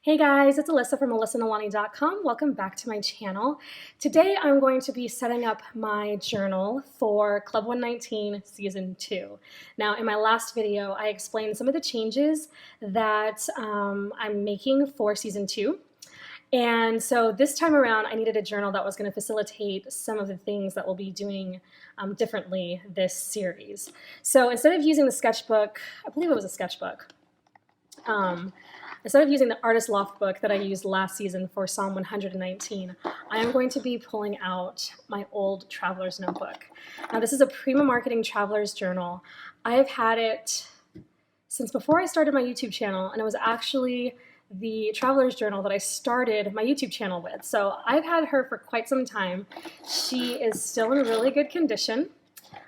Hey guys, it's Alyssa from AlyssaNalani.com. Welcome back to my channel. Today I'm going to be setting up my journal for Club 119 Season 2. Now in my last video I explained some of the changes that I'm making for Season 2. And so this time around I needed a journal that was going to facilitate some of the things that we'll be doing differently this series. So instead of using the sketchbook, I believe it was a sketchbook, instead of using the Artist Loft book that I used last season for Psalm 119, I am going to be pulling out my old Traveler's notebook. Now this is a PRIMA Marketing Traveler's journal. I have had it since before I started my YouTube channel, and it was actually the Traveler's journal that I started my YouTube channel with. So I've had her for quite some time. She is still in really good condition.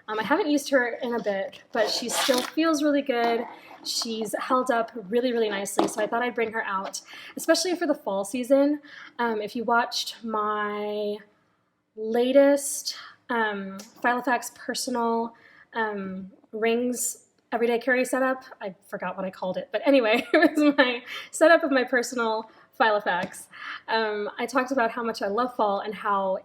I haven't used her in a bit, but she still feels really good. She's held up really, really nicely, so I thought I'd bring her out, especially for the fall season. If you watched my latest Filofax personal rings everyday carry setup, I forgot what I called it, but anyway, it was my setup of my personal Filofax. I talked about how much I love fall and how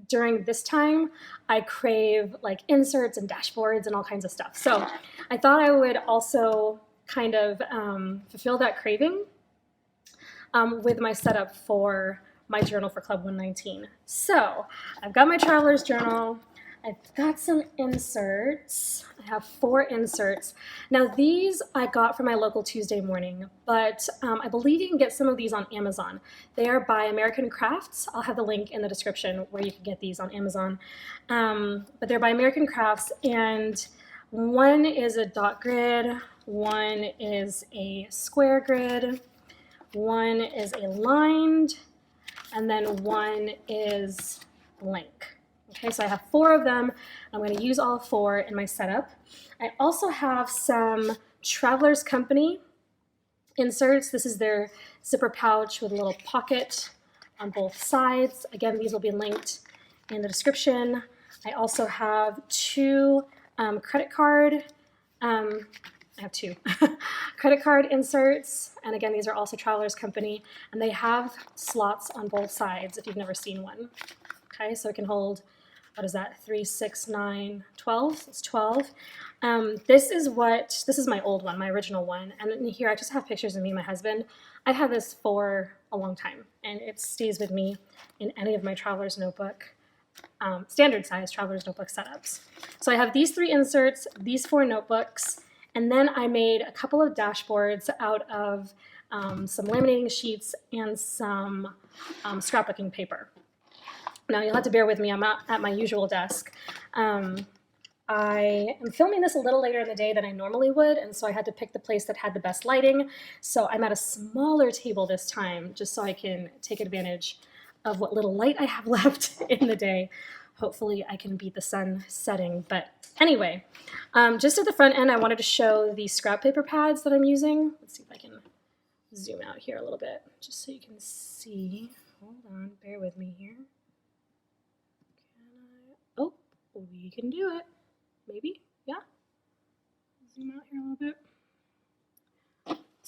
during this time I crave like inserts and dashboards and all kinds of stuff. So I thought I would also kind of fulfill that craving with my setup for my journal for Club 119. So I've got my Traveler's journal. I've got some inserts. I have 4 inserts. Now these I got from my local Tuesday morning, but I believe you can get some of these on Amazon. They are by American Crafts. I'll have the link in the description where you can get these on Amazon. But they're by American Crafts, and one is a dot grid, one is a square grid, one is a lined, and then one is blank. Okay, so I have 4 of them. I'm going to use all 4 in my setup. I also have some Traveler's Company inserts. This is their zipper pouch with a little pocket on both sides. Again, these will be linked in the description. I also have 2 credit card, I have 2 credit card inserts, and again these are also Traveler's Company, and they have slots on both sides if you've never seen one. Okay, so it can hold, what is that, 3, 6, 9, 12, it's 12. This is my old one, my original one, and in here I just have pictures of me and my husband. I've had this for a long time, and it stays with me in any of my Traveler's notebook, standard size Traveler's notebook setups. So I have these 3 inserts, these 4 notebooks, and then I made a couple of dashboards out of some laminating sheets and some scrapbooking paper. Now you'll have to bear with me, I'm not at my usual desk. I am filming this a little later in the day than I normally would, and so I had to pick the place that had the best lighting. So I'm at a smaller table this time, just so I can take advantage of what little light I have left in the day. Hopefully I can beat the sun setting, but anyway, just at the front end I wanted to show the scrap paper pads that I'm using. Let's see if I can zoom out here a little bit, just so you can see. Hold on, bear with me here. Oh, we can do it. Maybe, yeah. Zoom out here a little bit.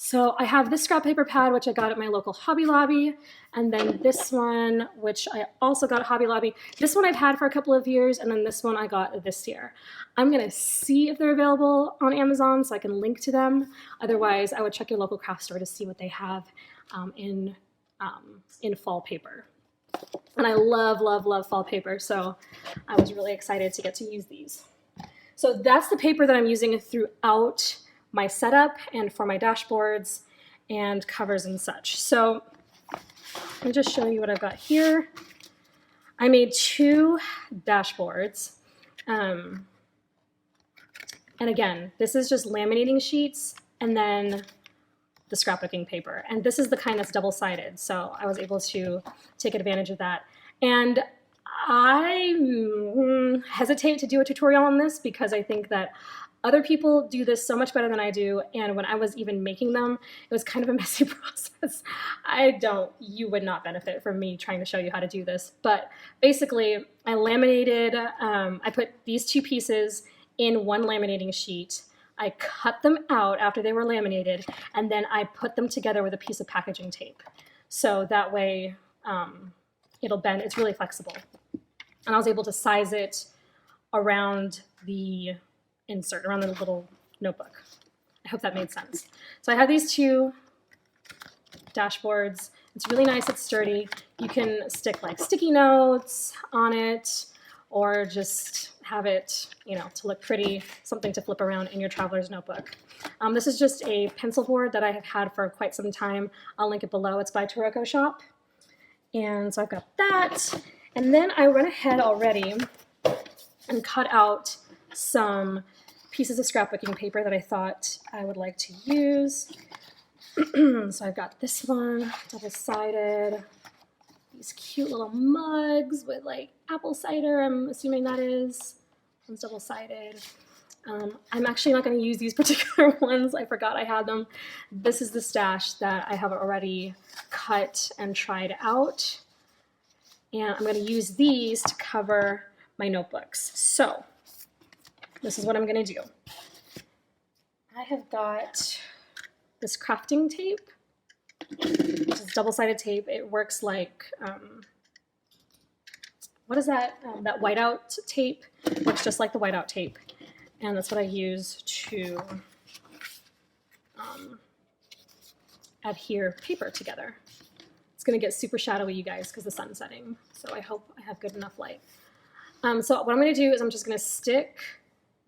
So I have this scrap paper pad, which I got at my local Hobby Lobby, and then this one, which I also got at Hobby Lobby. This one I've had for a couple of years, and then this one I got this year. I'm gonna see if they're available on Amazon so I can link to them. Otherwise, I would check your local craft store to see what they have in fall paper. And I love, love, love fall paper, so I was really excited to get to use these. So that's the paper that I'm using throughout my setup and for my dashboards and covers and such. So let me just show you what I've got here. I made 2 dashboards. And again, this is just laminating sheets and then the scrapbooking paper. And this is the kind that's double-sided, so I was able to take advantage of that. And I hesitate to do a tutorial on this because I think that other people do this so much better than I do, and when I was even making them, it was kind of a messy process. You would not benefit from me trying to show you how to do this, but basically I laminated, I put these 2 pieces in one laminating sheet. I cut them out after they were laminated, and then I put them together with a piece of packaging tape. So that way it'll bend. It's really flexible. And I was able to size it around the insert, around the little notebook. I hope that made sense. So I have these two dashboards. It's really nice, it's sturdy. You can stick like sticky notes on it, or just have it, you know, to look pretty, something to flip around in your traveler's notebook. This is just a pencil board that I have had for quite some time. I'll link it below. It's by Taroko Shop. And so I've got that. And then I went ahead already and cut out some pieces of scrapbooking paper that I thought I would like to use. So I've got this one, double-sided, these cute little mugs with like apple cider, I'm assuming that is. One's double-sided. I'm actually not going to use these particular ones. I forgot I had them. This is the stash that I have already cut and tried out. And I'm going to use these to cover my notebooks. So this is what I'm going to do. I have got this crafting tape, which is double-sided tape. It works like, what is that? That whiteout tape. It works just like the whiteout tape. And that's what I use to adhere paper together. It's going to get super shadowy, you guys, because the sun's setting. So I hope I have good enough light. So what I'm going to do is I'm just going to stick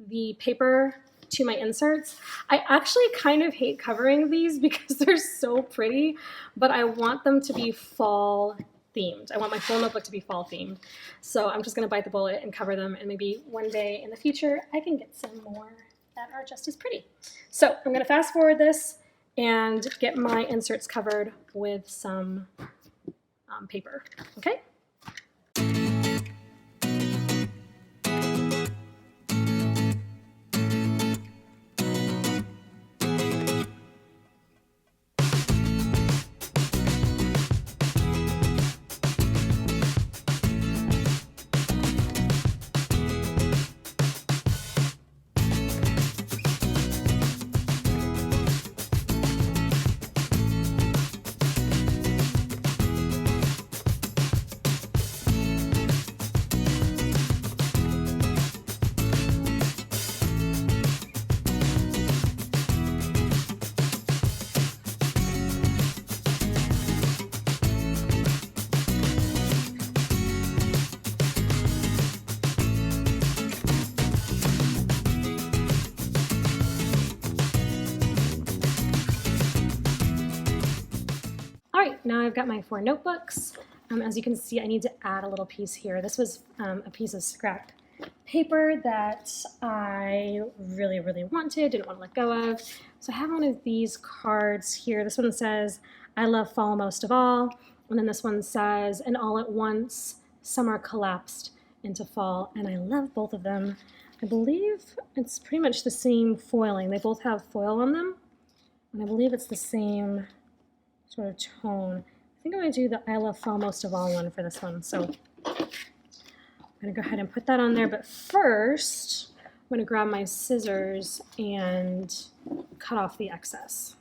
the paper to my inserts. I actually kind of hate covering these because they're so pretty, but I want them to be fall themed. I want my whole notebook to be fall themed. So I'm just going to bite the bullet and cover them, and maybe one day in the future I can get some more that are just as pretty. So I'm going to fast forward this and get my inserts covered with some paper. Okay? Now I've got my 4 notebooks. As you can see, I need to add a little piece here. This was a piece of scrap paper that I really, really wanted, didn't want to let go of. So I have one of these cards here. This one says, "I love fall most of all." And then this one says, "And all at once, summer collapsed into fall." And I love both of them. I believe it's pretty much the same foiling. They both have foil on them. And I believe it's the same sort of tone. I think I'm going to do the "I love fall most of all" one for this one. So I'm going to go ahead and put that on there. But first, I'm going to grab my scissors and cut off the excess.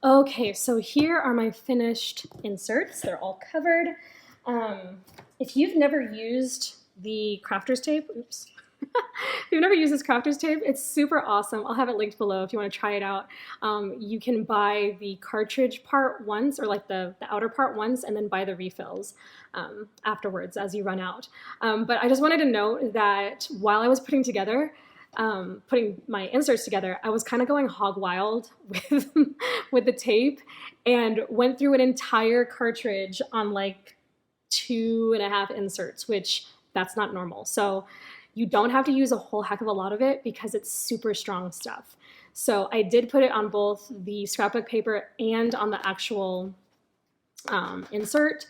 Okay, so here are my finished inserts. They're all covered. If you've never used the crafter's tape, oops. If you've never used this crafter's tape, it's super awesome. I'll have it linked below if you want to try it out. You can buy the cartridge part once, or like the outer part once, and then buy the refills afterwards as you run out. But I just wanted to note that while I was putting my inserts together, I was kind of going hog wild with the tape, and went through an entire cartridge on like 2.5 inserts, which that's not normal. So you don't have to use a whole heck of a lot of it because it's super strong stuff. So I did put it on both the scrapbook paper and on the actual insert.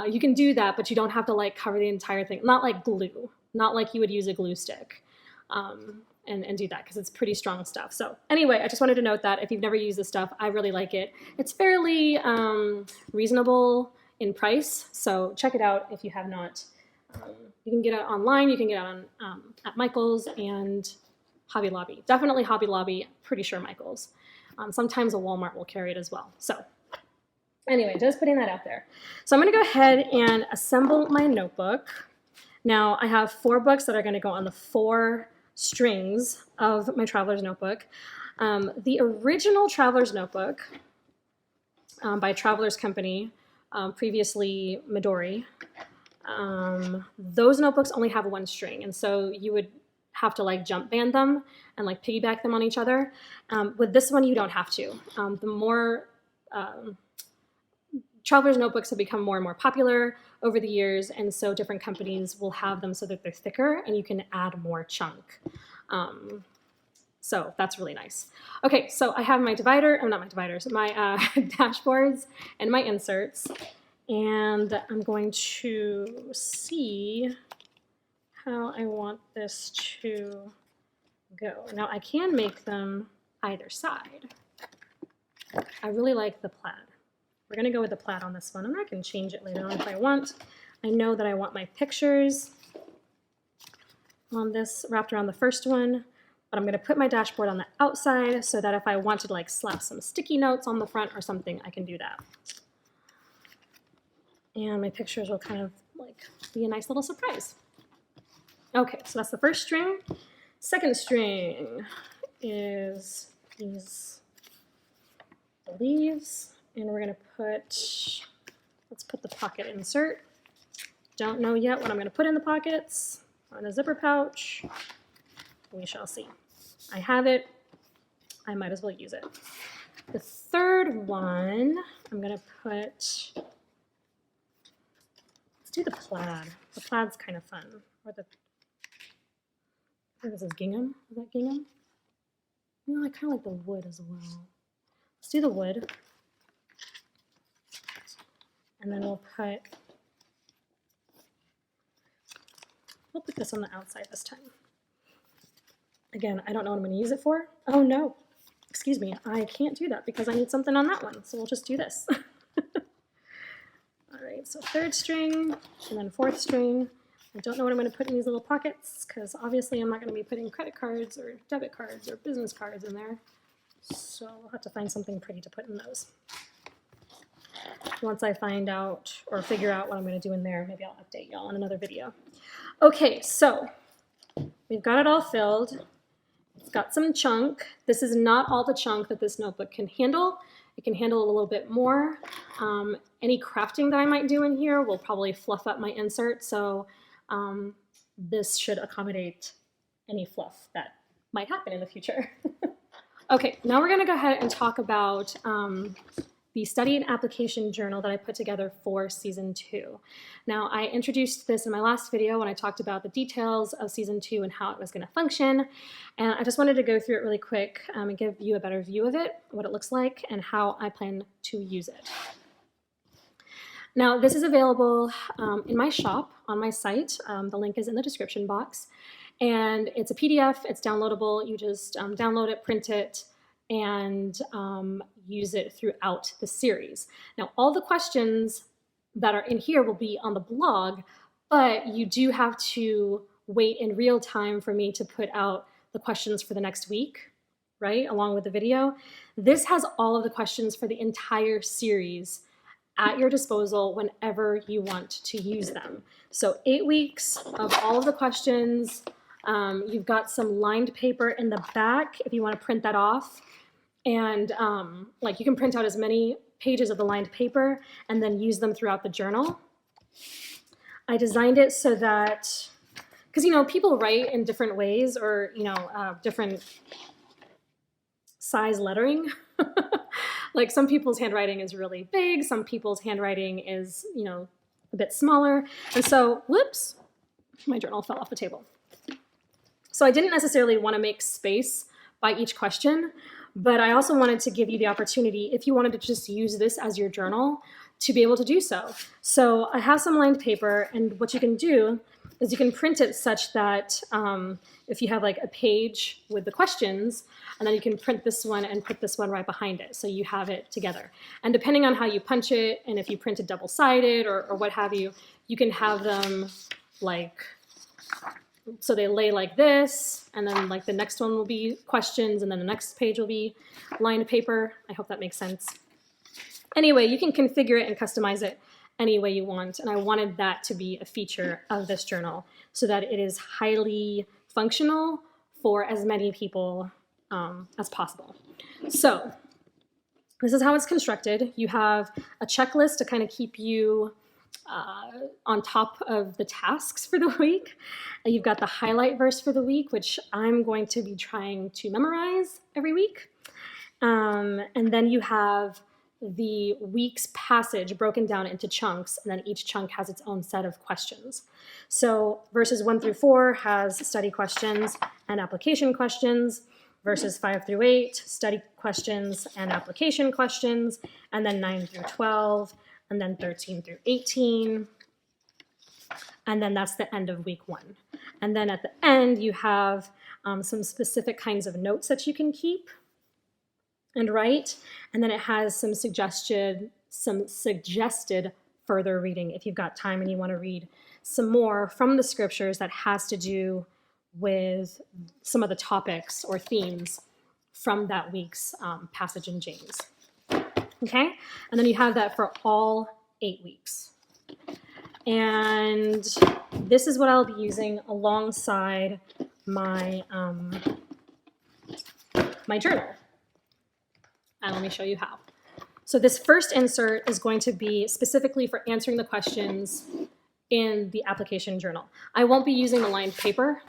You can do that, but you don't have to like cover the entire thing. Not like glue, not like you would use a glue stick and do that because it's pretty strong stuff. So anyway, I just wanted to note that if you've never used this stuff, I really like it. It's fairly reasonable in price, so check it out if you have not. You can get it online, you can get it on at Michael's and Hobby Lobby. Definitely Hobby Lobby, pretty sure Michael's. Sometimes a Walmart will carry it as well. So anyway, just putting that out there. So I'm gonna go ahead and assemble my notebook. Now I have 4 books that are gonna go on the 4 strings of my Traveler's notebook. The original Traveler's notebook by Traveler's Company, previously Midori, those notebooks only have 1 string, and so you would have to like jump band them and like piggyback them on each other. With this one, you don't have to. The more Traveler's notebooks have become more and more popular over the years, and so different companies will have them so that they're thicker and you can add more chunk. So that's really nice. Okay, so I have my divider, or not my dividers, my dashboards and my inserts. And I'm going to see how I want this to go. Now I can make them either side. I really like the plaid. We're gonna go with the plaid on this one, and I can change it later on if I want. I know that I want my pictures on this wrapped around the first one, but I'm gonna put my dashboard on the outside so that if I want to like slap some sticky notes on the front or something, I can do that. And my pictures will kind of like be a nice little surprise. Okay, so that's the first string. Second string is these leaves, and we're gonna let's put the pocket insert. Don't know yet what I'm gonna put in the pockets or the zipper pouch. We shall see. I have it, I might as well use it. The third one, I'm gonna put, let's do the plaid. The plaid's kind of fun. Or I think this is gingham. Is that gingham? You know, I kind of like the wood as well. Let's do the wood. And then we'll put this on the outside this time. Again, I don't know what I'm going to use it for. Oh no, excuse me, I can't do that because I need something on that one. So we'll just do this. All right, so third string and then fourth string. I don't know what I'm going to put in these little pockets because obviously I'm not going to be putting credit cards or debit cards or business cards in there. So I'll have to find something pretty to put in those. Once I find out or figure out what I'm going to do in there, maybe I'll update y'all in another video. Okay, so we've got it all filled. It's got some chunk. This is not all the chunk that this notebook can handle. It can handle a little bit more. Any crafting that I might do in here will probably fluff up my insert, so this should accommodate any fluff that might happen in the future. Okay, now we're going to go ahead and talk about the study and application journal that I put together for season 2. Now, I introduced this in my last video when I talked about the details of season 2 and how it was going to function. And I just wanted to go through it really quick and give you a better view of it, what it looks like, and how I plan to use it. Now, this is available in my shop on my site. The link is in the description box. And it's a PDF, it's downloadable. You just download it, print it, and use it throughout the series. Now, all the questions that are in here will be on the blog, but you do have to wait in real time for me to put out the questions for the next week. right, along with the video. This has all of the questions for the entire series at your disposal whenever you want to use them. So 8 weeks of all of the questions. You've got some lined paper in the back if you want to print that off. And like you can print out as many pages of the lined paper and then use them throughout the journal. I designed it so that, because, you know, people write in different ways, or, you know, different size lettering. Like some people's handwriting is really big, some people's handwriting is, you know, a bit smaller. And so, whoops, my journal fell off the table. So I didn't necessarily want to make space by each question, but I also wanted to give you the opportunity, if you wanted to just use this as your journal, to be able to do so. So I have some lined paper, and what you can do is you can print it such that if you have like a page with the questions, and then you can print this one and put this one right behind it, so you have it together. And depending on how you punch it, and if you print it double-sided or what have you, you can have them like, so they lay like this, and then like the next one will be questions, and then the next page will be lined paper. I hope that makes sense. Anyway, you can configure it and customize it any way you want, and I wanted that to be a feature of this journal so that it is highly functional for as many people as possible. So this is how it's constructed. You have a checklist to kind of keep you on top of the tasks for the week. You've got the highlight verse for the week, which I'm going to be trying to memorize every week. And then you have the week's passage broken down into chunks, and then each chunk has its own set of questions. So verses 1 through 4 has study questions and application questions. Verses 5 through 8, study questions and application questions, and then 9 through 12, and then 13 through 18. And then that's the end of week 1. And then at the end, you have some specific kinds of notes that you can keep and write. And then it has some suggested further reading if you've got time and you want to read some more from the scriptures that has to do with some of the topics or themes from that week's passage in James. Okay? And then you have that for all 8 weeks. And this is what I'll be using alongside my, my journal. And let me show you how. So this first insert is going to be specifically for answering the questions in the application journal. I won't be using the lined paper.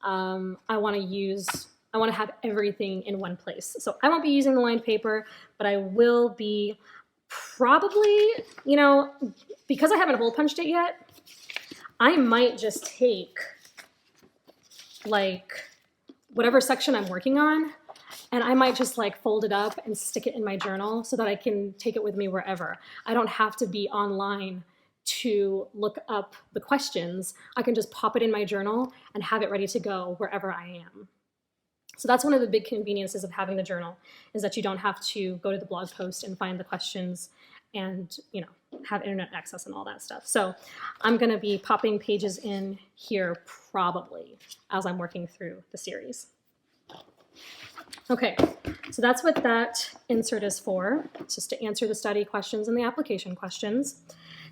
I want to have everything in one place. So I won't be using the lined paper, but I will be probably, you know, because I haven't hole punched it yet, I might just take like whatever section I'm working on, and I might just like fold it up and stick it in my journal so that I can take it with me wherever. I don't have to be online to look up the questions. I can just pop it in my journal and have it ready to go wherever I am. So that's one of the big conveniences of having the journal, is that you don't have to go to the blog post and find the questions and, you know, have internet access and all that stuff. So I'm going to be popping pages in here probably as I'm working through the series. Okay, so that's what that insert is for. It's just to answer the study questions and the application questions.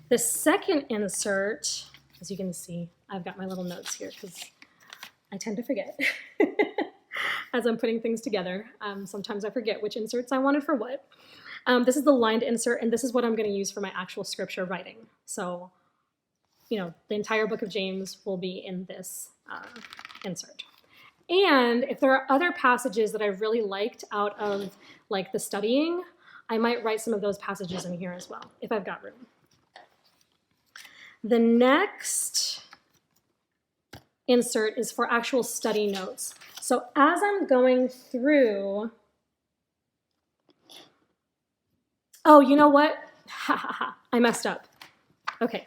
The second insert, as you can see, I've got my little notes here because I tend to forget as I'm putting things together. Sometimes I forget which inserts I wanted for what. This is the lined insert, and this is what I'm going to use for my actual scripture writing. So, you know, the entire book of James will be in this insert. And if there are other passages that I really liked out of like the studying, I might write some of those passages in here as well, if I've got room. The next insert is for actual study notes. So as I'm going through, oh, you know what? Ha ha ha, I messed up. Okay.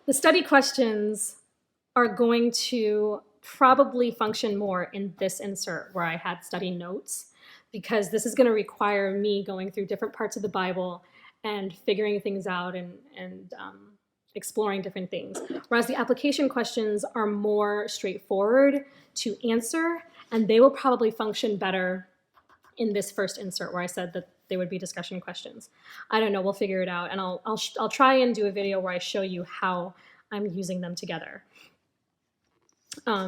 The study questions are going to probably function more in this insert where I had study notes, because this is going to require me going through different parts of the Bible and figuring things out and exploring different things. Whereas the application questions are more straightforward to answer, and they will probably function better in this first insert where I said that they would be discussion questions. I don't know, we'll figure it out, and I'll try and do a video where I show you how I'm using them together.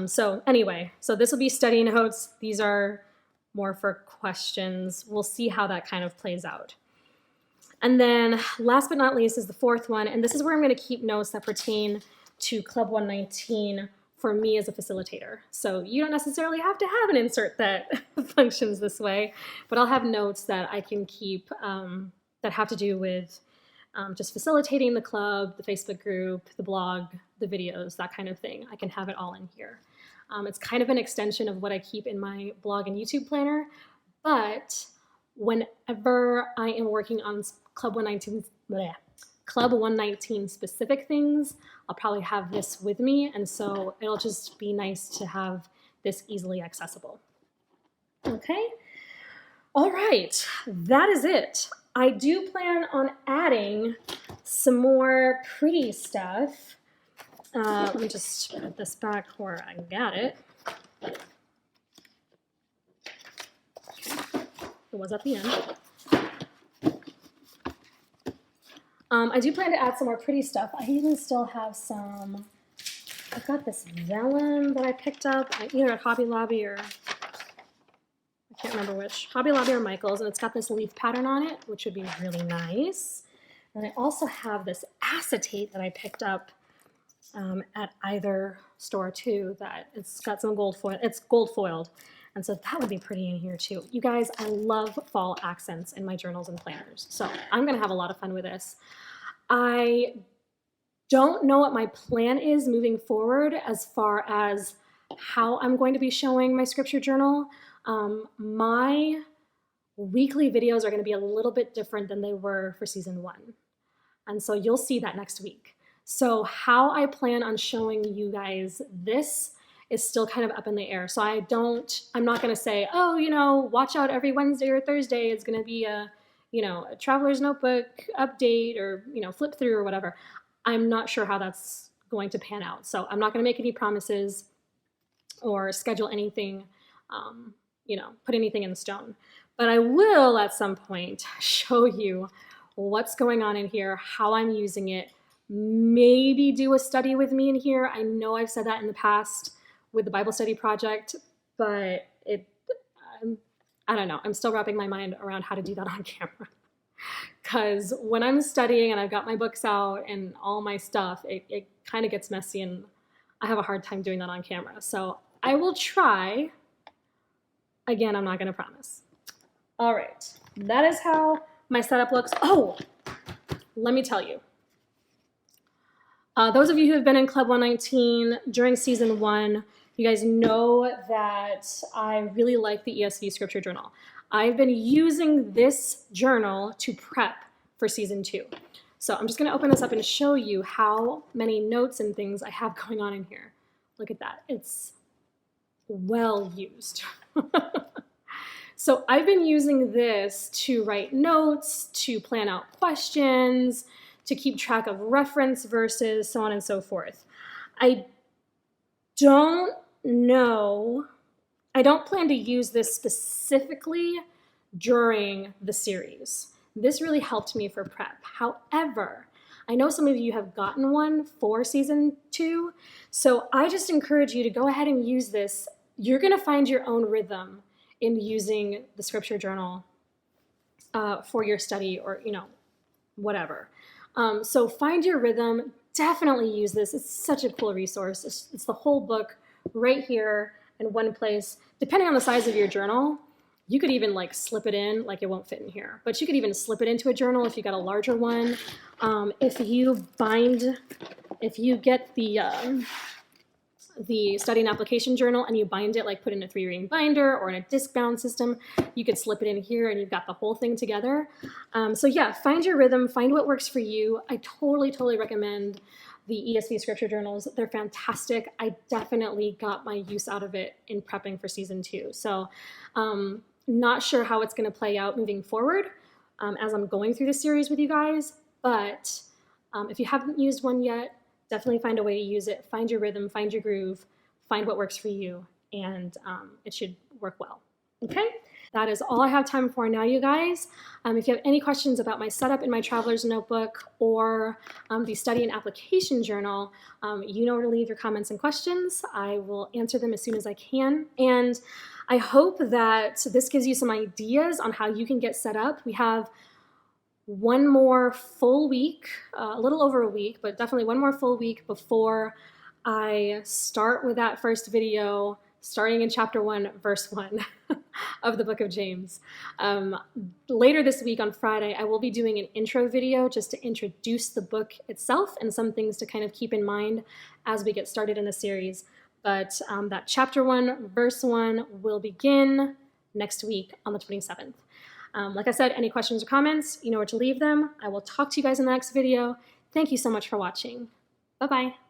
So anyway, so this will be study notes. These are more for questions. We'll see how that kind of plays out. And then last but not least is the fourth one, and this is where I'm going to keep notes that pertain to Club 119 for me as a facilitator. So you don't necessarily have to have an insert that functions this way, but I'll have notes that I can keep that have to do with just facilitating the club, the Facebook group, the blog, the videos, that kind of thing. I can have it all in here. It's kind of an extension of what I keep in my blog and YouTube planner, but whenever I am working on Club 119 specific things, I'll probably have this with me, and so it'll just be nice to have this easily accessible. Okay, all right, that is it. I do plan on adding some more pretty stuff. Let me just put this back where I got it. It was at the end. I do plan to add some more pretty stuff. I even still have some, I've got this vellum that I picked up either at Hobby Lobby or, I can't remember which, Hobby Lobby or Michael's, and it's got this leaf pattern on it, which would be really nice. And I also have this acetate that I picked up at either store too, that it's got some gold foil, it's gold foiled. And so that would be pretty in here too. You guys, I love fall accents in my journals and planners. So I'm gonna have a lot of fun with this. I don't know what my plan is moving forward as far as how I'm going to be showing my scripture journal. My weekly videos are gonna be a little bit different than they were for season 1. And so you'll see that next week. So how I plan on showing you guys this is still kind of up in the air. So I'm not gonna say, oh, you know, watch out every Wednesday or Thursday, it's gonna be a, you know, a Traveler's Notebook update or, you know, flip through or whatever. I'm not sure how that's going to pan out. So I'm not gonna make any promises or schedule anything, you know, put anything in stone. But I will at some point show you what's going on in here, how I'm using it, maybe do a study with me in here. I know I've said that in the past with the Bible study project, but I don't know. I'm still wrapping my mind around how to do that on camera. Because when I'm studying and I've got my books out and all my stuff, it kind of gets messy and I have a hard time doing that on camera. So I will try. Again, I'm not going to promise. All right. That is how my setup looks. Oh, let me tell you. Those of you who have been in Club 119 during season 1, you guys know that I really like the ESV Scripture Journal. I've been using this journal to prep for season 2. So I'm just going to open this up and show you how many notes and things I have going on in here. Look at that. It's well used. So I've been using this to write notes, to plan out questions, to keep track of reference verses, so on and so forth. I don't plan to use this specifically during the series. This really helped me for prep. However, I know some of you have gotten one for season 2, so I just encourage you to go ahead and use this. You're gonna find your own rhythm in using the scripture journal for your study or, you know, whatever. So find your rhythm, definitely use this. It's such a cool resource. It's the whole book right here in one place. Depending on the size of your journal, you could even like slip it in, like it won't fit in here, but you could even slip it into a journal if you got a larger one. If you get the study and application journal and you bind it, like put in a 3-ring binder or in a disc bound system, you could slip it in here and you've got the whole thing together. So yeah, find your rhythm, find what works for you. I totally recommend the ESV scripture journals. They're fantastic. I definitely got my use out of it in prepping for season 2. So not sure how it's gonna play out moving forward as I'm going through the series with you guys, but If you haven't used one yet, definitely find a way to use it. Find your rhythm, find your groove, find what works for you, and it should work well. Okay? That is all I have time for now, you guys. If you have any questions about my setup in my Traveler's Notebook or the study and application journal, you know where to leave your comments and questions. I will answer them as soon as I can. And I hope that this gives you some ideas on how you can get set up. We have one more full week, a little over a week, but definitely one more full week before I start with that first video, starting in chapter 1, verse 1 of the book of James. Later this week on Friday, I will be doing an intro video just to introduce the book itself and some things to kind of keep in mind as we get started in the series. But that chapter 1, verse 1 will begin next week on the 27th. Like I said, any questions or comments, you know where to leave them. I will talk to you guys in the next video. Thank you so much for watching. Bye-bye.